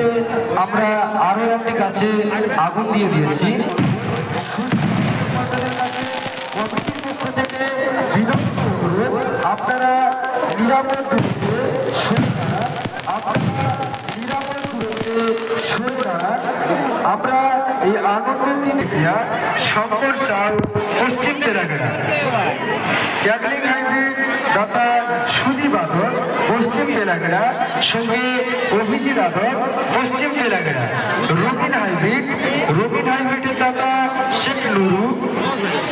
উদ্দেশ্যে আমরা আরো একটি গাছে আগুন দিয়ে দিয়েছি। আপনারা নিরাপদ আমরা এই আনন্দের দিনে শঙ্কর সাউ পশ্চিম তেলেঙ্গানা, ক্যাথলিক হাইব্রিড দাতা সুদী বাদল পশ্চিম তেলেঙ্গানা, সঙ্গে অভিজিৎ আদর পশ্চিম তেলেঙ্গানা, রঙিন হাইব্রিডের দাতা শেখ নুরু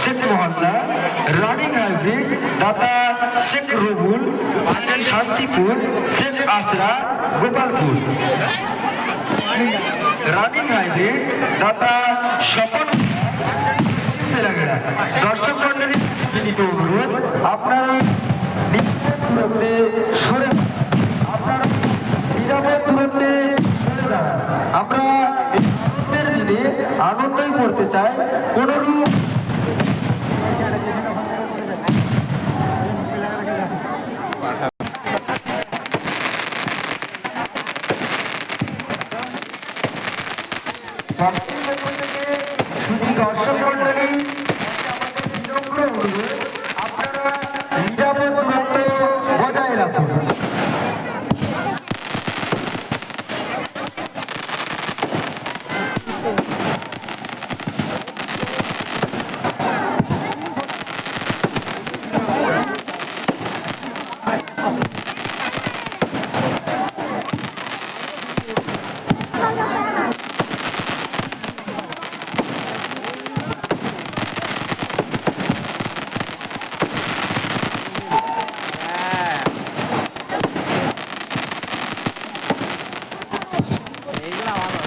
শেখ মোহাম্মদ, রানিং হাইব্রিড দাতা শেখ রুবুল শান্তিপুর, শেখ আসরা গোপালপুর, রানিং হাইব্রিড দাতা স্বপন তেলেঙ্গানা। দর্শক মন্ডলী বিনীত অনুরোধ, আপনারা নিরাপদ দূরত্বে সরে দাঁড়ান। আমরা এই আনন্দের দিনে আনন্দই করতে চাই, কোনরূপ দর্শক মন্ডলী আপনারা নিরাপদ দূরত্ব বজায় রাখুন। এইগুলা ভালো